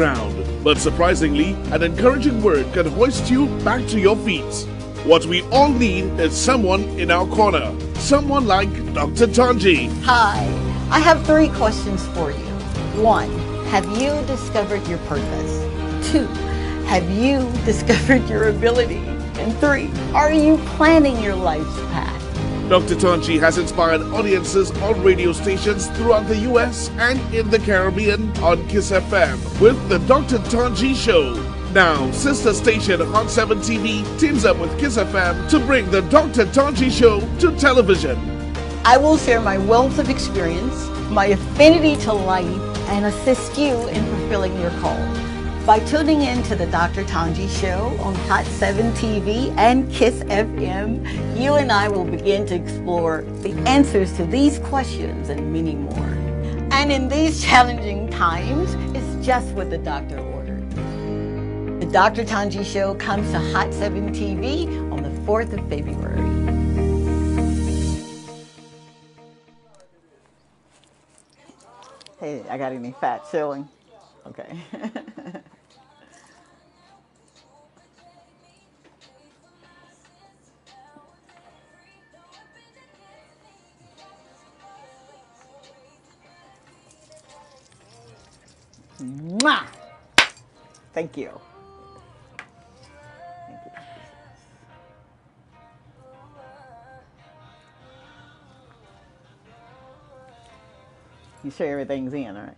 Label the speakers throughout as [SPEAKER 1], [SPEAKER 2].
[SPEAKER 1] ground. But surprisingly, an encouraging word can hoist you back to your feet. What we all need is someone in our corner. Someone like Dr. Tanji.
[SPEAKER 2] Hi, I have 3 questions for you. 1, have you discovered your purpose? 2, have you discovered your ability? And 3, are you planning your life's path?
[SPEAKER 1] Dr. Tanji has inspired audiences on radio stations throughout the US and in the Caribbean on KISS FM with the Dr. Tanji Show. Now, sister station Hot 7 TV teams up with KISS FM to bring the Dr. Tanji Show to television.
[SPEAKER 2] I will share my wealth of experience, my affinity to life, and assist you in fulfilling your call. By tuning in to the Dr. Tanji Show on Hot 7 TV and KISS FM, you and I will begin to explore the answers to these questions and many more. And in these challenging times, it's just what the doctor ordered. The Dr. Tanji Show comes to Hot 7 TV on the 4th of February. Hey, I got any fat showing? Okay. Mwah! Thank you. Thank you. You sure everything's in, all right?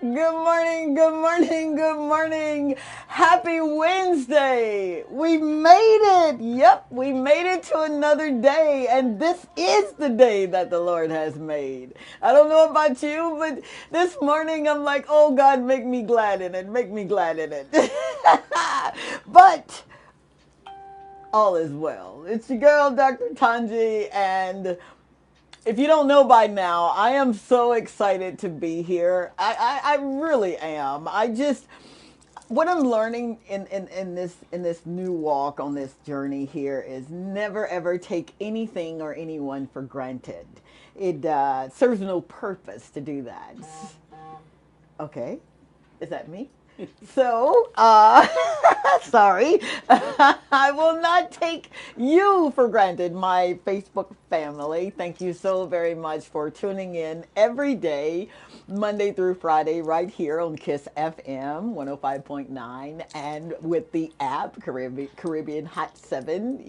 [SPEAKER 2] Good morning, good morning, good morning. Happy Wednesday. We made it. Yep, we made it to another day. And this is the day that the Lord has made. I don't know about you, but this morning I'm like, oh God, make me glad in it. Make me glad in it. But all is well. It's your girl, Dr. Tanji, and if you don't know by now, I am so excited to be here. I really am. What I'm learning in this new walk on this journey here is never ever take anything or anyone for granted. It serves no purpose to do that. Okay, is that me? So, sorry, I will not take you for granted, my Facebook family. Thank you so very much for tuning in every day, Monday through Friday, right here on KISS FM 105.9 and with the app, Caribbean Hot 7,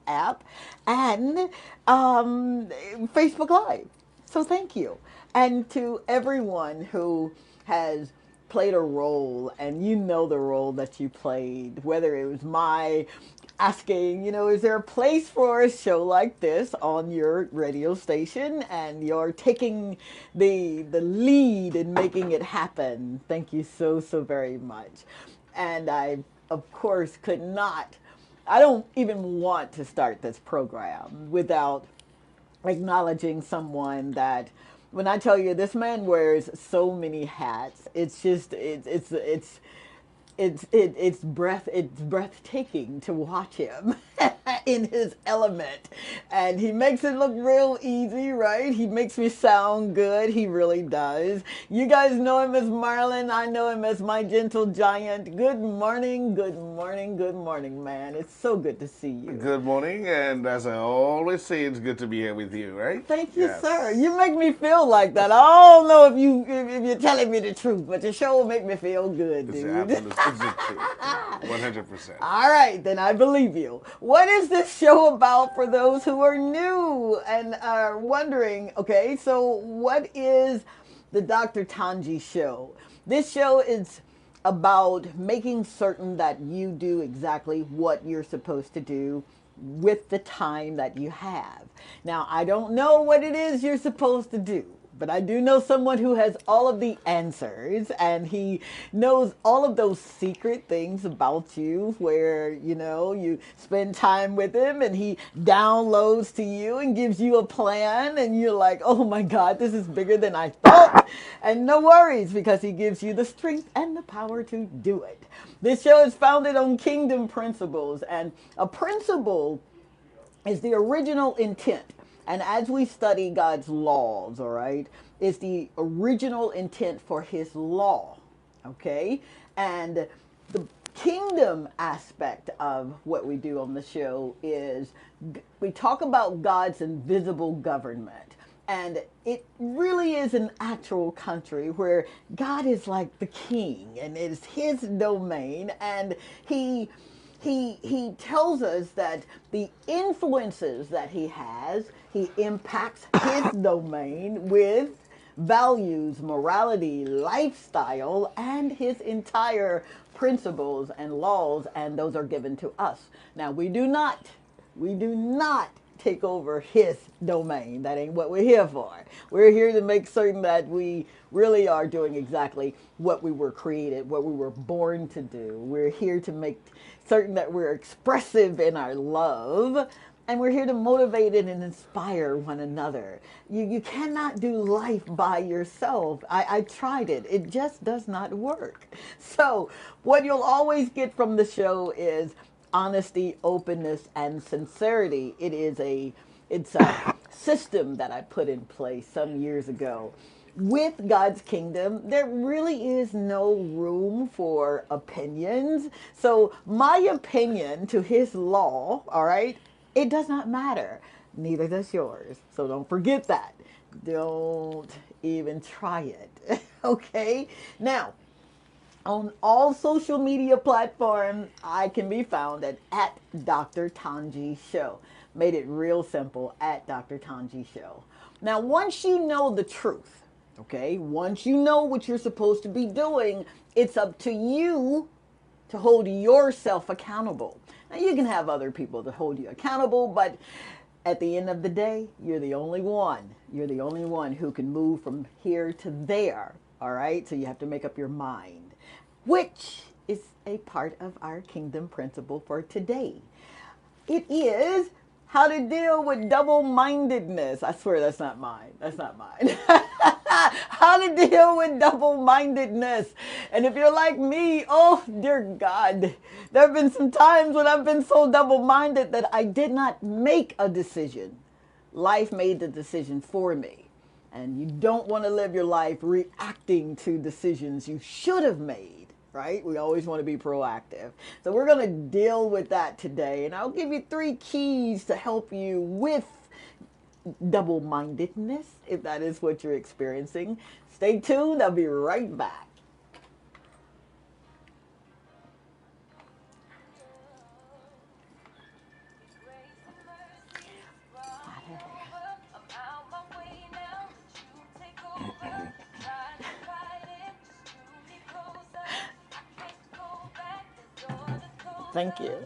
[SPEAKER 2] app, and Facebook Live. So thank you. And to everyone who has played a role, and you know the role that you played, whether it was my asking, is there a place for a show like this on your radio station, and you're taking the lead in making it happen. Thank you so very much. And I, of course, I don't even want to start this program without acknowledging someone that, when I tell you this man wears so many hats, it's just it's breathtaking to watch him in his element, and he makes it look real easy, right? He makes me sound good. He really does. You guys know him as Marlon. I know him as my gentle giant. Good morning, good morning, good morning, man. It's so good to see you.
[SPEAKER 3] Good morning, and as I always say, it's good to be here with you, right?
[SPEAKER 2] Thank you, sir. You make me feel like that. I don't know if you're telling me the truth, but your show will make me feel good, dude.
[SPEAKER 3] It's the truth. 100%.
[SPEAKER 2] All right, then I believe you. What is this show about for those who are new and are wondering, okay, so what is the Dr. Tanji Show? This show is about making certain that you do exactly what you're supposed to do with the time that you have. Now, I don't know what it is you're supposed to do, but I do know someone who has all of the answers, and he knows all of those secret things about you where, you spend time with him and he downloads to you and gives you a plan, and you're like, oh my God, this is bigger than I thought. And no worries, because he gives you the strength and the power to do it. This show is founded on kingdom principles, and a principle is the original intent. And as we study God's laws, all right, it's the original intent for his law, okay? And the kingdom aspect of what we do on the show is we talk about God's invisible government. And it really is an actual country where God is like the king, and it is his domain, and he tells us that the influences that he has, he impacts his domain with values, morality, lifestyle, and his entire principles and laws, and those are given to us. Now, we do not take over his domain. That ain't what we're here for. We're here to make certain that we really are doing exactly what we were created, what we were born to do. We're here to make certain that we're expressive in our love, and we're here to motivate and inspire one another. You cannot do life by yourself. I tried it. It just does not work. So what you'll always get from the show is honesty, openness, and sincerity. It's a system that I put in place some years ago. With God's kingdom, there really is no room for opinions. So my opinion to his law, all right, it does not matter. Neither does yours. So don't forget that. Don't even try it. Okay? Now, on all social media platforms, I can be found at Dr. Tanji Show. Made it real simple, at Dr. Tanji Show. Now, once you know the truth, okay, once you know what you're supposed to be doing, it's up to you to hold yourself accountable. Now, you can have other people to hold you accountable, but at the end of the day, you're the only one. You're the only one who can move from here to there, all right? So you have to make up your mind, which is a part of our kingdom principle for today. It is how to deal with double-mindedness. I swear that's not mine. That's not mine. How to deal with double-mindedness. And if you're like me, oh, dear God, there have been some times when I've been so double-minded that I did not make a decision. Life made the decision for me. And you don't want to live your life reacting to decisions you should have made. Right? We always want to be proactive. So we're going to deal with that today. And I'll give you 3 keys to help you with double-mindedness, if that is what you're experiencing. Stay tuned. I'll be right back. Thank you.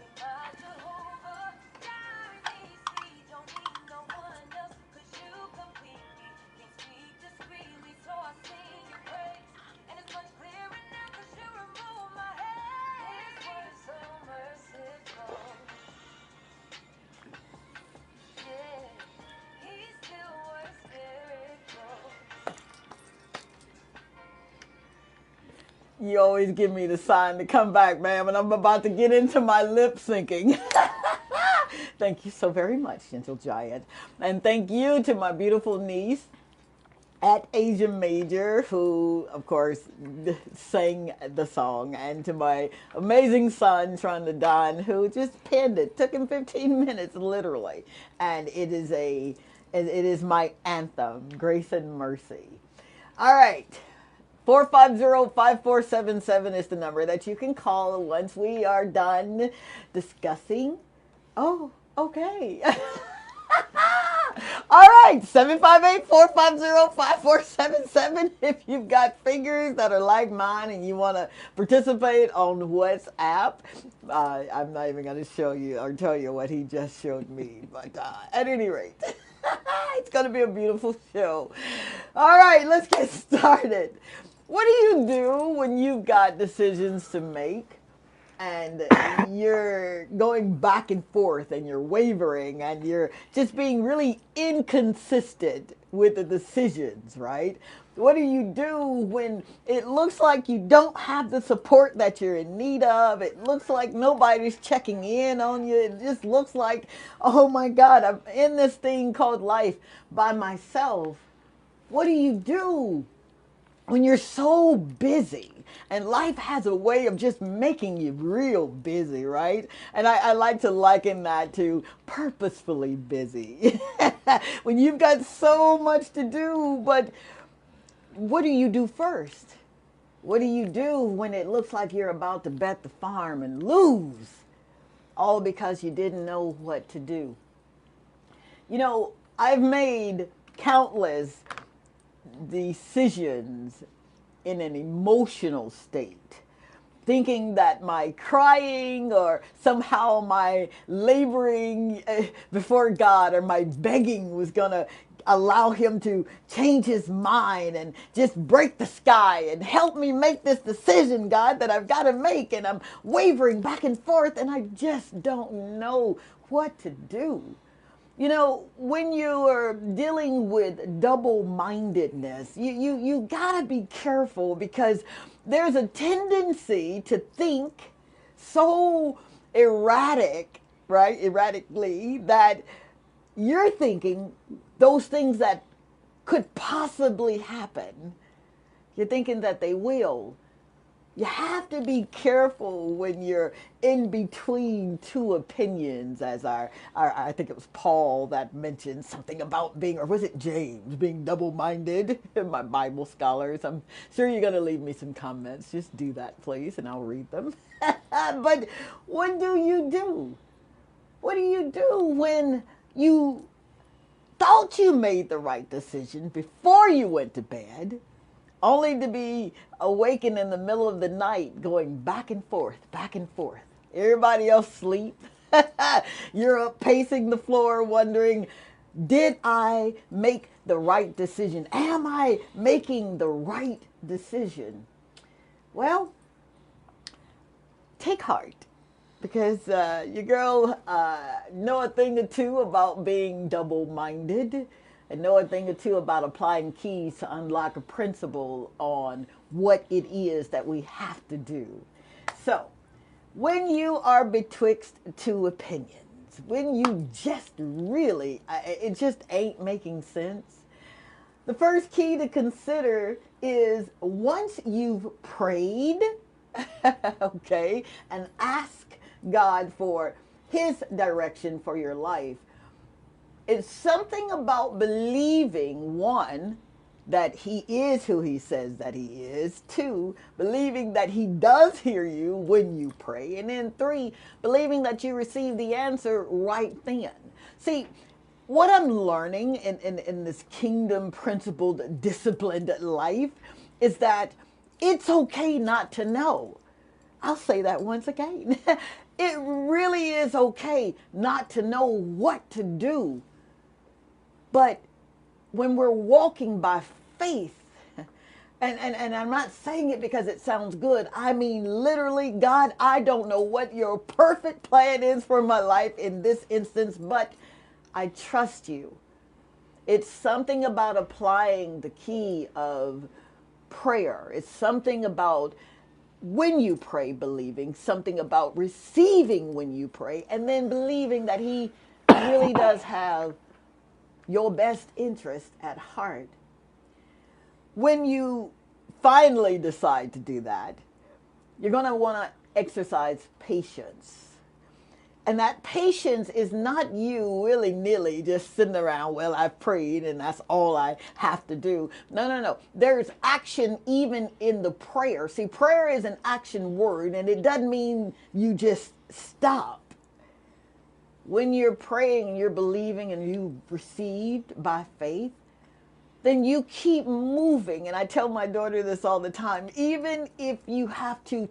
[SPEAKER 2] You always give me the sign to come back, ma'am, and I'm about to get into my lip syncing. Thank you so very much, Gentle Giant. And thank you to my beautiful niece at Asia Major, who, of course, sang the song, and to my amazing son, Tronda Don, who just penned it. Took him 15 minutes, literally. And it is my anthem, Grace and Mercy. All right. 450-5477 is the number that you can call once we are done discussing. Oh, okay. All right, 758-450-5477. If you've got fingers that are like mine and you want to participate on WhatsApp, I'm not even going to show you or tell you what he just showed me. But at any rate, It's going to be a beautiful show. All right, let's get started. What do you do when you've got decisions to make and you're going back and forth and you're wavering and you're just being really inconsistent with the decisions, right? What do you do when it looks like you don't have the support that you're in need of? It looks like nobody's checking in on you. It just looks like, oh my God, I'm in this thing called life by myself. What do you do when you're so busy? And life has a way of just making you real busy, right? And I like to liken that to purposefully busy. When you've got so much to do, but what do you do first? What do you do when it looks like you're about to bet the farm and lose? All because you didn't know what to do. You know, I've made countless decisions in an emotional state, thinking that my crying or somehow my laboring before God or my begging was going to allow him to change his mind and just break the sky and help me make this decision, God, that I've got to make. And I'm wavering back and forth and I just don't know what to do. You know, when you are dealing with double-mindedness, you gotta be careful because there's a tendency to think so erratically, that you're thinking those things that could possibly happen, you're thinking that they will. You have to be careful when you're in between two opinions, as I think it was Paul that mentioned something about being, or was it James, being double-minded? My Bible scholars, I'm sure you're going to leave me some comments. Just do that, please, and I'll read them. But what do you do? What do you do when you thought you made the right decision before you went to bed, only to be awakened in the middle of the night going back and forth, back and forth? Everybody else sleep. You're up pacing the floor wondering, did I make the right decision? Am I making the right decision? Well, take heart, because your girl know a thing or two about being double-minded, and know a thing or two about applying keys to unlock a principle on what it is that we have to do. So, when you are betwixt two opinions, when you just really, it just ain't making sense, the first key to consider is once you've prayed, okay, and ask God for his direction for your life, it's something about believing, one, that he is who he says that he is, two, believing that he does hear you when you pray, and then three, believing that you receive the answer right then. See, what I'm learning in this kingdom principled, disciplined life is that it's okay not to know. I'll say that once again. It really is okay not to know what to do. But when we're walking by faith, and I'm not saying it because it sounds good, I mean literally, God, I don't know what your perfect plan is for my life in this instance, but I trust you. It's something about applying the key of prayer. It's something about when you pray, believing, something about receiving when you pray, and then believing that he really does have your best interest at heart. When you finally decide to do that, you're going to want to exercise patience. And that patience is not you willy-nilly just sitting around, well, I've prayed and that's all I have to do. No. There's action even in the prayer. See, prayer is an action word, and it doesn't mean you just stop. When you're praying, you're believing, and you've received by faith, then you keep moving. And I tell my daughter this all the time, even if you have to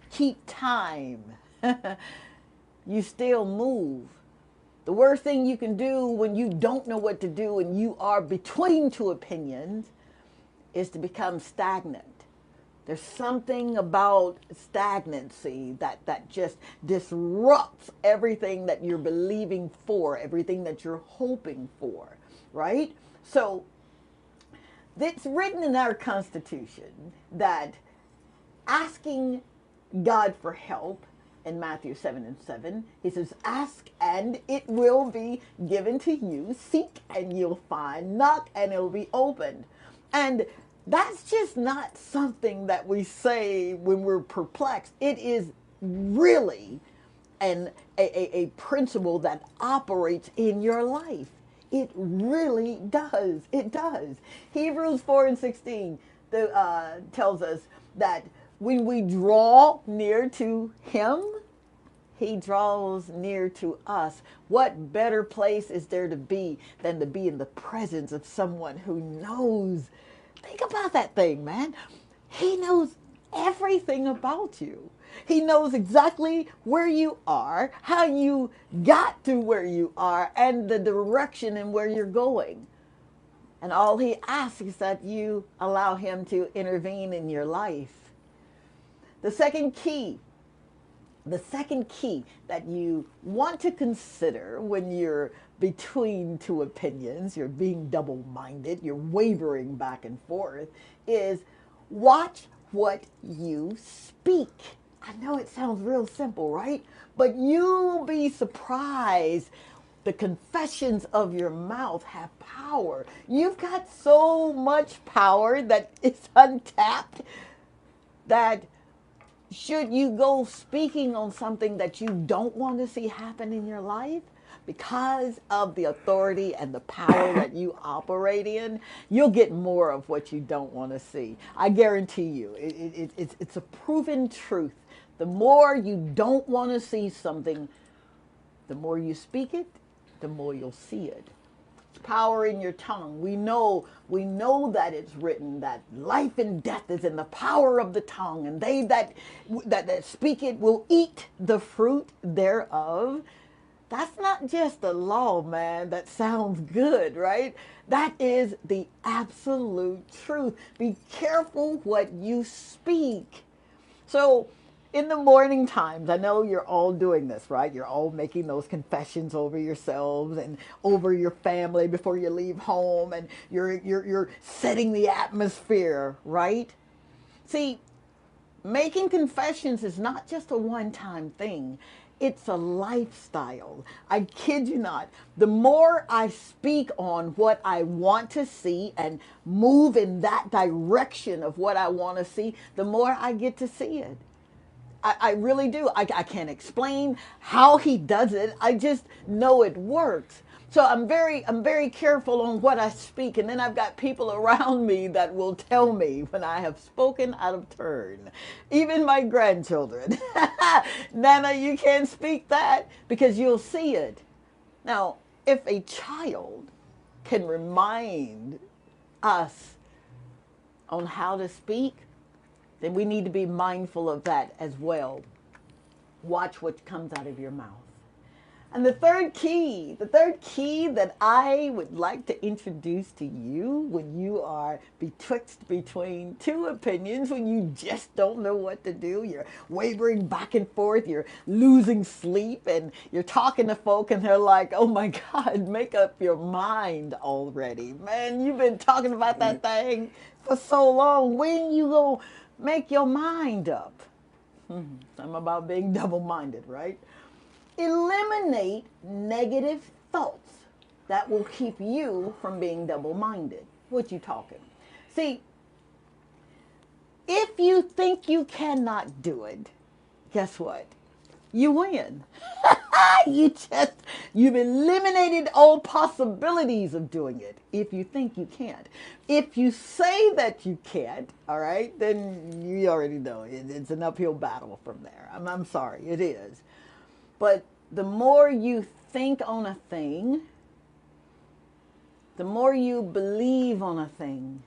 [SPEAKER 2] keep time, you still move. The worst thing you can do when you don't know what to do and you are between two opinions is to become stagnant. There's something about stagnancy that just disrupts everything that you're believing for, everything that you're hoping for, right? So it's written in our Constitution that asking God for help in Matthew 7:7, he says, ask and it will be given to you, seek and you'll find, knock and it'll be opened. And that's just not something that we say when we're perplexed. It is really a principle that operates in your life. It really does. It does. Hebrews 4:16 tells us that when we draw near to him, he draws near to us. What better place is there to be than to be in the presence of someone who knows? Think about that thing, man. He knows everything about you. He knows exactly where you are, how you got to where you are, and the direction and where you're going. And all he asks is that you allow him to intervene in your life. The second key that you want to consider when you're between two opinions, you're being double-minded, you're wavering back and forth, is watch what you speak. I know it sounds real simple, right? But you'll be surprised. The confessions of your mouth have power. You've got so much power that it's untapped, that should you go speaking on something that you don't want to see happen in your life, because of the authority and the power that you operate in, you'll get more of what you don't want to see. I guarantee you, it's a proven truth. The more you don't want to see something, the more you speak it, the more you'll see it. Power in your tongue. We know that it's written that life and death is in the power of the tongue, and they that speak it will eat the fruit thereof. That's not just a law, man. That sounds good, right? That is the absolute truth. Be careful what you speak. So in the morning times, I know you're all doing this, right? You're all making those confessions over yourselves and over your family before you leave home, and you're setting the atmosphere, right? See, making confessions is not just a one-time thing. It's a lifestyle. I kid you not. The more I speak on what I want to see and move in that direction of what I want to see, the more I get to see it. I really do. I can't explain how he does it. I just know it works. So I'm very careful on what I speak. And then I've got people around me that will tell me when I have spoken out of turn. Even my grandchildren. Nana, you can't speak that, because you'll see it. Now, if a child can remind us on how to speak, then we need to be mindful of that as well. Watch what comes out of your mouth. And the third key that I would like to introduce to you when you are between two opinions, when you just don't know what to do, you're wavering back and forth, you're losing sleep, and you're talking to folk and they're like, oh my God, make up your mind already. Man, you've been talking about that thing for so long. When you go make your mind up? I'm about being double-minded, right? Eliminate negative thoughts that will keep you from being double-minded. What you talking? See, if you think you cannot do it, guess what? You win. You've eliminated all possibilities of doing it if you think you can't. If you say that you can't, all right, then you already know it's an uphill battle from there. I'm sorry, it is. But the more you think on a thing, the more you believe on a thing.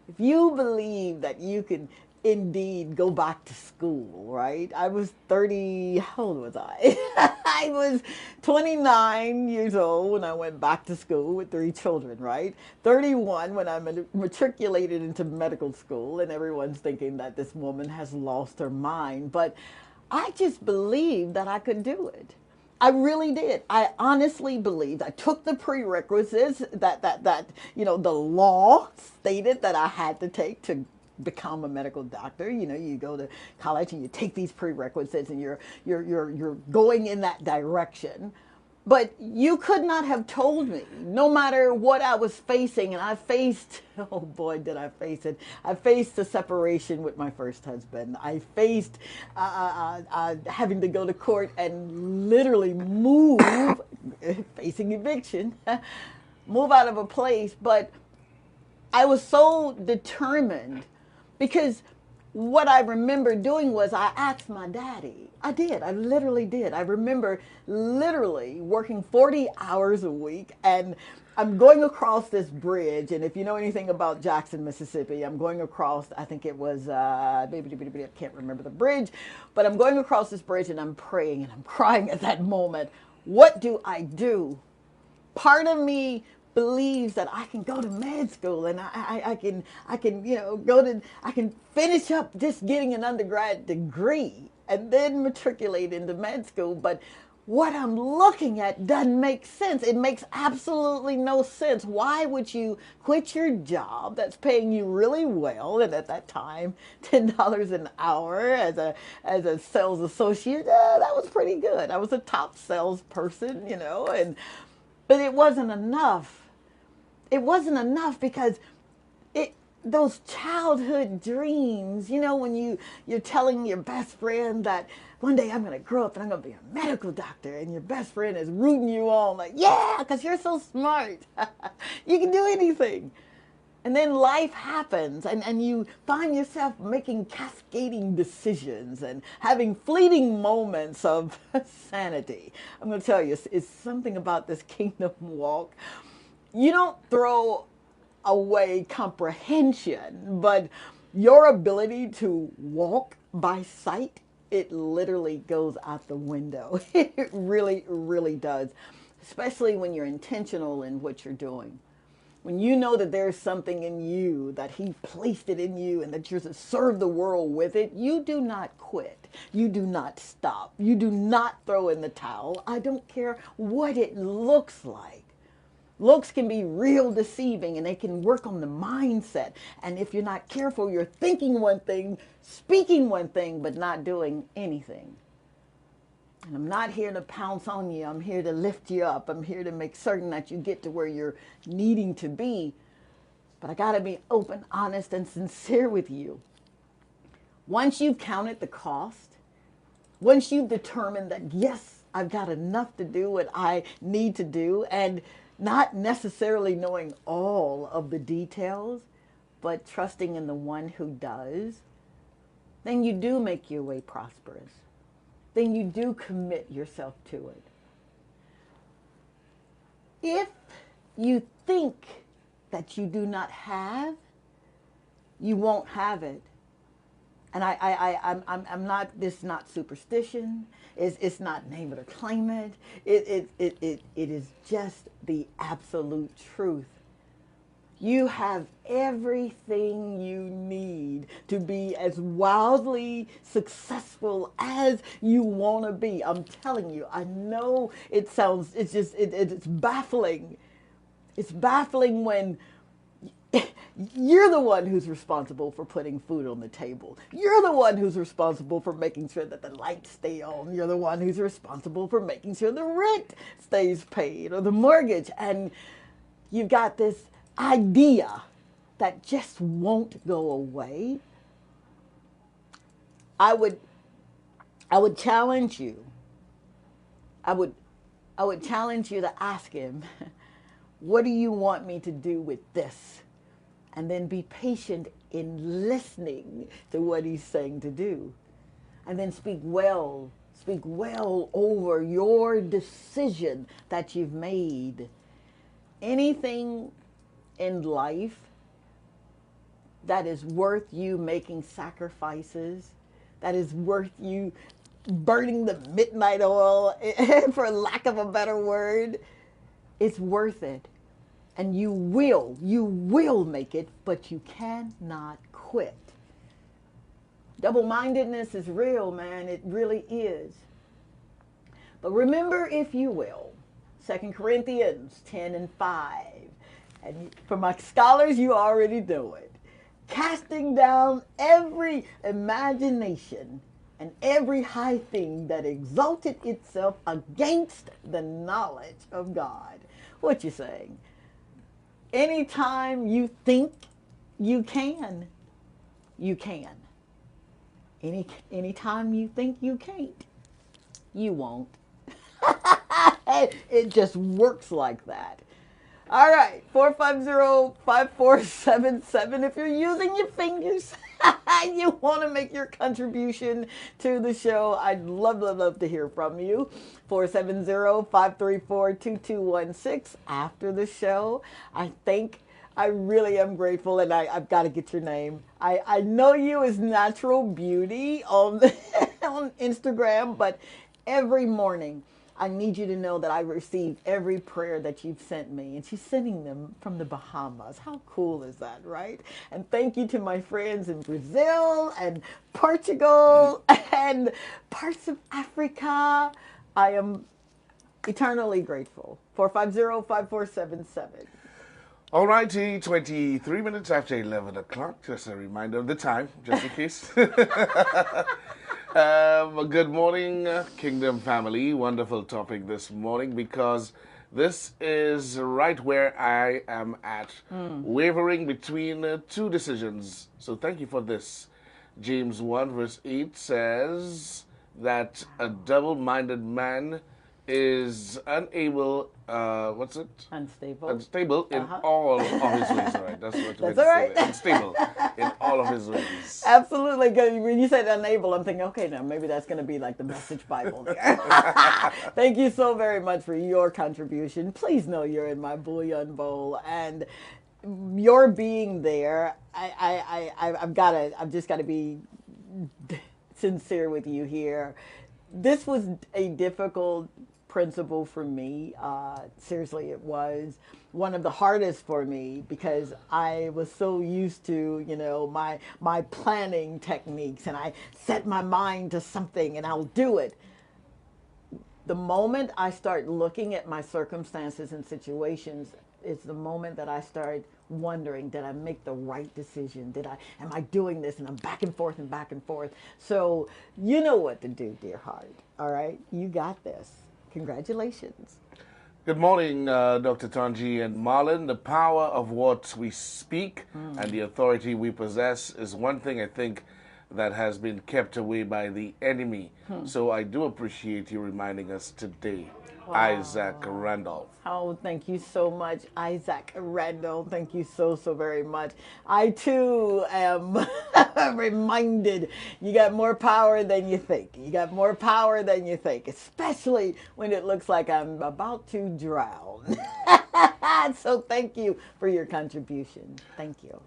[SPEAKER 2] If you believe that you can indeed go back to school, right? I was 30, how old was I? I was 29 years old when I went back to school with 3 children, right? 31 when I matriculated into medical school, and everyone's thinking that this woman has lost her mind. But I just believed that I could do it. I really did. I honestly believed. I took the prerequisites that the law stated that I had to take to become a medical doctor. You go to college and you take these prerequisites and you're going in that direction. But you could not have told me, no matter what I was facing, and I faced, oh boy, did I face it. I faced a separation with my first husband. I faced having to go to court and literally move, facing eviction, move out of a place. But I was so determined because what I remember doing was I asked my daddy. I did. I literally did. I remember literally working 40 hours a week, and I'm going across this bridge. And if you know anything about Jackson, Mississippi, I'm going across, I think it was, I can't remember the bridge, but I'm going across this bridge and I'm praying and I'm crying at that moment. What do I do? Part of me believes that I can go to med school and I can I can finish up just getting an undergrad degree and then matriculate into med school. But what I'm looking at doesn't make sense. It makes absolutely no sense. Why would you quit your job that's paying you really well, and at that time $10 an hour as a sales associate, that was pretty good. I was a top salesperson, but it wasn't enough. It wasn't enough because those childhood dreams, when you're telling your best friend that one day I'm going to grow up and I'm going to be a medical doctor, and your best friend is rooting you on like, yeah, because you're so smart. You can do anything. And then life happens and you find yourself making cascading decisions and having fleeting moments of sanity. I'm going to tell you, it's something about this kingdom walk. You don't throw away comprehension, but your ability to walk by sight, it literally goes out the window. It really, really does, especially when you're intentional in what you're doing. When you know that there's something in you, that he placed it in you, and that you're to serve the world with it, you do not quit. You do not stop. You do not throw in the towel. I don't care what it looks like. Looks can be real deceiving, and they can work on the mindset. And if you're not careful, you're thinking one thing, speaking one thing, but not doing anything. And I'm not here to pounce on you. I'm here to lift you up. I'm here to make certain that you get to where you're needing to be. But I got to be open, honest, and sincere with you. Once you've counted the cost, once you've determined that, yes, I've got enough to do what I need to do, and not necessarily knowing all of the details, but trusting in the one who does, then you do make your way prosperous. Then you do commit yourself to it. If you think that you do not have, you won't have it. And I'm not, this is not superstition. It's not name it or claim it. It is just the absolute truth. You have everything you need to be as wildly successful as you want to be. I'm telling you, I know it sounds, it's baffling. It's baffling when you're the one who's responsible for putting food on the table. You're the one who's responsible for making sure that the lights stay on. You're the one who's responsible for making sure the rent stays paid or the mortgage. And you've got this idea that just won't go away. I would challenge you. I would challenge you to ask him, what do you want me to do with this? And then be patient in listening to what he's saying to do. And then speak well over your decision that you've made. Anything in life that is worth you making sacrifices, that is worth you burning the midnight oil, for lack of a better word. It's worth it. And you will make it, but you cannot quit. Double-mindedness is real, man. It really is. But remember, if you will, 2 Corinthians 10 and 5. And for my scholars, you already know it. Casting down every imagination and every high thing that exalted itself against the knowledge of God. What you saying? Anytime you think you can, you can. Anytime you think you can't, you won't. It just works like that. All right, 450-5477. If you're using your fingers, you want to make your contribution to the show, I'd love to hear from you. 470-534-2216. After the show, I really am grateful, and I've got to get your name. I know you as Natural Beauty on on Instagram, but every morning I need you to know that I receive every prayer that you've sent me. And she's sending them from the Bahamas. How cool is that, right? And thank you to my friends in Brazil and Portugal and parts of Africa. I am eternally grateful. 450-5477.
[SPEAKER 3] All righty, 23 minutes after 11 o'clock. Just a reminder of the time, just in case. Good morning, Kingdom family. Wonderful topic this morning, because this is right where I am at, wavering between two decisions. So thank you for this. James 1 verse 8 says that a double-minded man is unable, unstable in all of his ways. All right, that's what
[SPEAKER 2] That's all right.
[SPEAKER 3] Unstable in all of his ways.
[SPEAKER 2] Absolutely. When you said unable, I'm thinking, okay, now maybe that's going to be like the Message Bible there. Thank you so very much for your contribution. Please know you're in my bullion bowl, and your being there, I've just got to be sincere with you here. This was a difficult principle for me. Seriously, it was one of the hardest for me, because I was so used to, my planning techniques, and I set my mind to something and I'll do it. The moment I start looking at my circumstances and situations is the moment that I start wondering, did I make the right decision? Am I doing this? And I'm back and forth and back and forth. So you know what to do, dear heart. All right? You got this. Congratulations.
[SPEAKER 3] Good morning, Dr. Tanji and Marlon. The power of what we speak and the authority we possess is one thing I think that has been kept away by the enemy. So I do appreciate you reminding us today. Wow. Isaac Randolph.
[SPEAKER 2] Oh, thank you so much, Isaac Randolph. Thank you so very much. I too am reminded you got more power than you think. You got more power than you think, especially when it looks like I'm about to drown. So thank you for your contribution. Thank you.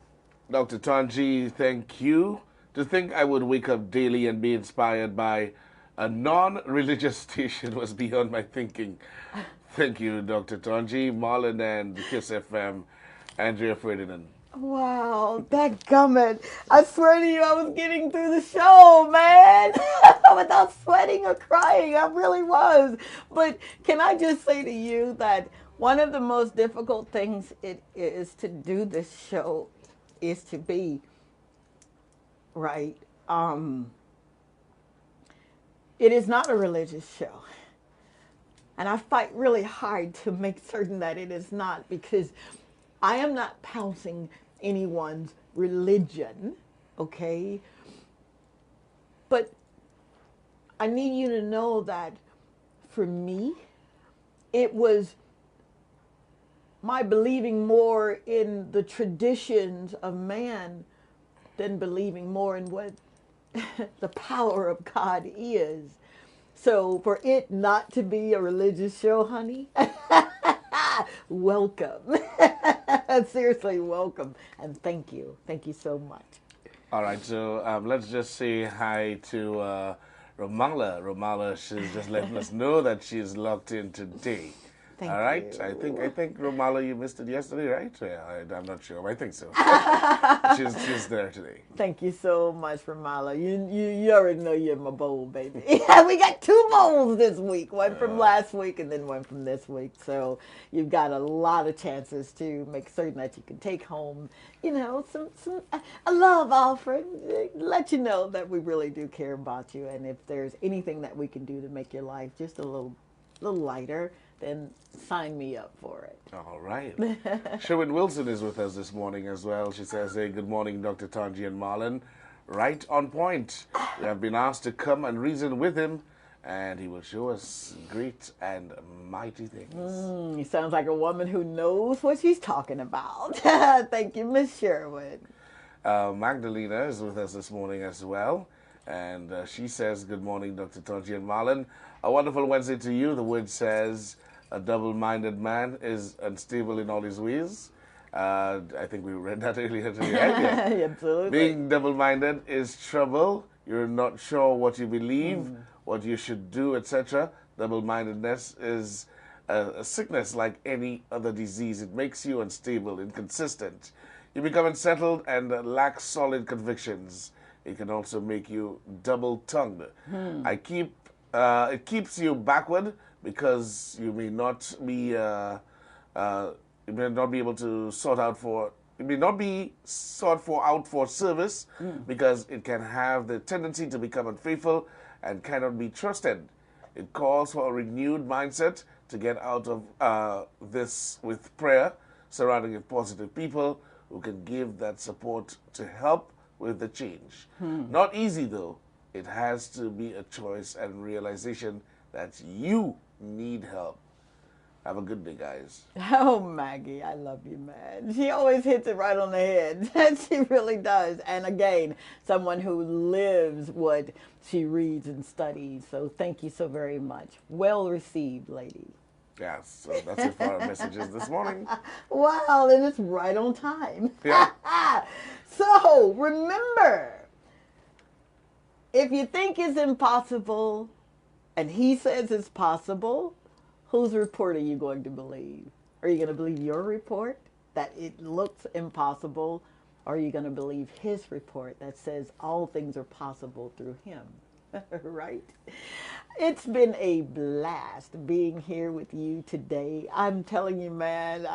[SPEAKER 3] Dr. Tanji, thank you. To think I would wake up daily and be inspired by a non-religious station was beyond my thinking. Thank you, Dr. Tanji, Marlon, and KISS FM, Andrea Ferdinand.
[SPEAKER 2] Wow, that gummit. I swear to you, I was getting through the show, man. Without sweating or crying, I really was. But can I just say to you that one of the most difficult things it is to do this show is to be right. It is not a religious show. And I fight really hard to make certain that it is not, because I am not pouncing anyone's religion, okay? But I need you to know that for me, it was my believing more in the traditions of man than believing more in what the power of God is. So for it not to be a religious show, honey, welcome. Seriously, welcome. And thank you. Thank you so much.
[SPEAKER 3] All right, so let's just say hi to Romala. Romala, she's just letting us know that she's locked in today.
[SPEAKER 2] Thank
[SPEAKER 3] All right,
[SPEAKER 2] you.
[SPEAKER 3] I think Romala, you missed it yesterday, right? Yeah, I'm not sure. I think so. she's there today.
[SPEAKER 2] Thank you so much, Ramala. You already know you're my bowl, baby. Yeah, we got 2 bowls this week. One from last week and then one from this week. So you've got a lot of chances to make certain that you can take home, some a love offering. Let you know that we really do care about you. And if there's anything that we can do to make your life just a little lighter, then sign me up for it.
[SPEAKER 3] All right. Sherwin Wilson is with us this morning as well. She says, hey, good morning, Dr. Tanji and Marlon. Right on point. We have been asked to come and reason with him, and he will show us great and mighty things.
[SPEAKER 2] He sounds like a woman who knows what she's talking about. Thank you, Miss Sherwin.
[SPEAKER 3] Magdalena is with us this morning as well. And she says, good morning, Dr. Tanji and Marlon. A wonderful Wednesday to you. The word says, a double-minded man is unstable in all his ways. I think we read that earlier today. Right? Yeah.
[SPEAKER 2] Absolutely.
[SPEAKER 3] Being double-minded is trouble. You're not sure what you believe, what you should do, etc. Double-mindedness is a sickness like any other disease. It makes you unstable, inconsistent. You become unsettled and lack solid convictions. It can also make you double-tongued. It keeps you backward because you may not be able to sort out for. It may not be out for service because it can have the tendency to become unfaithful and cannot be trusted. It calls for a renewed mindset to get out of this with prayer, surrounding with positive people who can give that support to help with the change. Not easy though. It has to be a choice and realization that you need help. Have a good day, guys.
[SPEAKER 2] Oh, Maggie, I love you, man. She always hits it right on the head. She really does. And again, someone who lives what she reads and studies. So thank you so very much. Well received, lady.
[SPEAKER 3] Yes, so that's it for our messages this morning.
[SPEAKER 2] Wow, and it's right on time.
[SPEAKER 3] Yeah.
[SPEAKER 2] So remember, if you think it's impossible and he says it's possible, whose report are you going to believe? Are you going to believe your report that it looks impossible? Or are you going to believe his report that says all things are possible through him? Right? It's been a blast being here with you today. I'm telling you, man,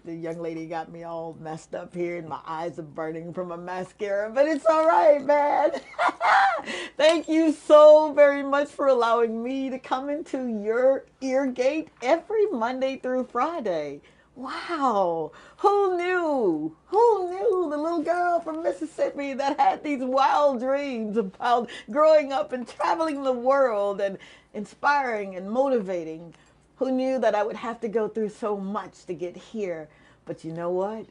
[SPEAKER 2] the young lady got me all messed up here and my eyes are burning from a mascara, but it's all right, man. Thank you so very much for allowing me to come into your ear gate every Monday through Friday. Wow, who knew? Who knew the little girl from Mississippi that had these wild dreams about growing up and traveling the world and inspiring and motivating? Who knew that I would have to go through so much to get here? But you know what?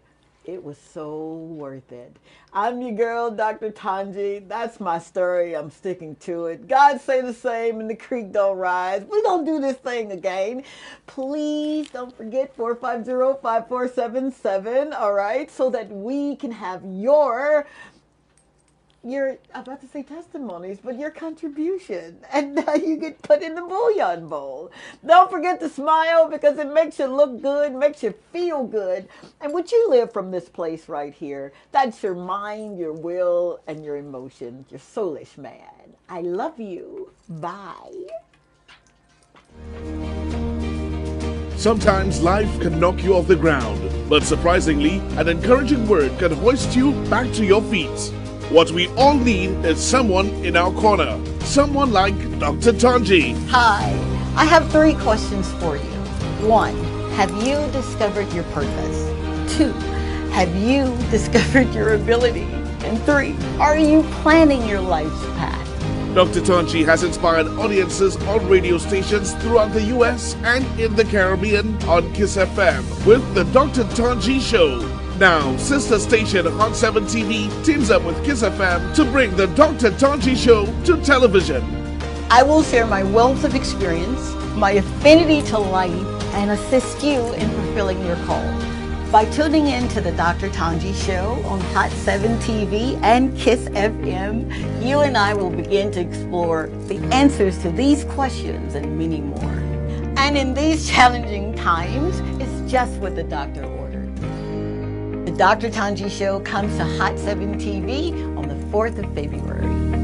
[SPEAKER 2] It was so worth it. I'm your girl, Dr. Tanji. That's my story. I'm sticking to it. God say the same and the creek don't rise. We're going to do this thing again. Please don't forget 450-5477, all right, so that we can have your I'm about to say testimonies, but your contribution, and you get put in the bouillon bowl. Don't forget to smile because it makes you look good, makes you feel good. And what you live from this place right here, that's your mind, your will, and your emotion, your soulish man. I love you. Bye.
[SPEAKER 1] Sometimes life can knock you off the ground, but surprisingly, an encouraging word can hoist you back to your feet. What we all need is someone in our corner. Someone like Dr. Tanji.
[SPEAKER 2] Hi. I have 3 questions for you. 1, have you discovered your purpose? 2, have you discovered your ability? And 3, are you planning your life's path?
[SPEAKER 1] Dr. Tanji has inspired audiences on radio stations throughout the U.S. and in the Caribbean on KISS FM with the Dr. Tanji Show. Now, sister station Hot 7 TV teams up with KISS FM to bring the Dr. Tanji Show to television.
[SPEAKER 2] I will share my wealth of experience, my affinity to life, and assist you in fulfilling your call. By tuning in to the Dr. Tanji Show on Hot 7 TV and KISS FM, you and I will begin to explore the answers to these questions and many more. And in these challenging times, it's just what the doctor ordered. The Dr. Tanji Show comes to Hot 7 TV on the 4th of February.